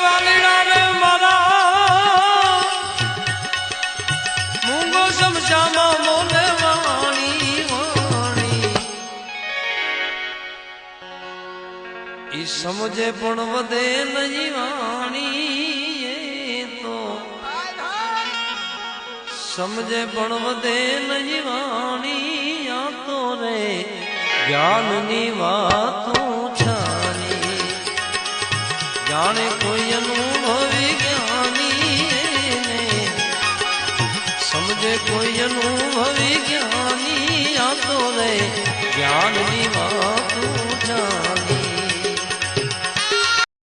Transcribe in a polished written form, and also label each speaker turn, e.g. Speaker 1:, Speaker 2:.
Speaker 1: વાલીડા રે મારા મૂંગો સમજામાં મોલે વાણી વાણી ઈ સમજે પણ વધે નહીં વાણી એ તો સમજે પણ વધે નહીં વાણી આ તો રે જ્ઞાનની વાતું છાની જાણે કોઈ અનુભવી જ્ઞાની ને સમજે કોઈ અનુભવી જ્ઞાની આ તો રે જ્ઞાનની વાત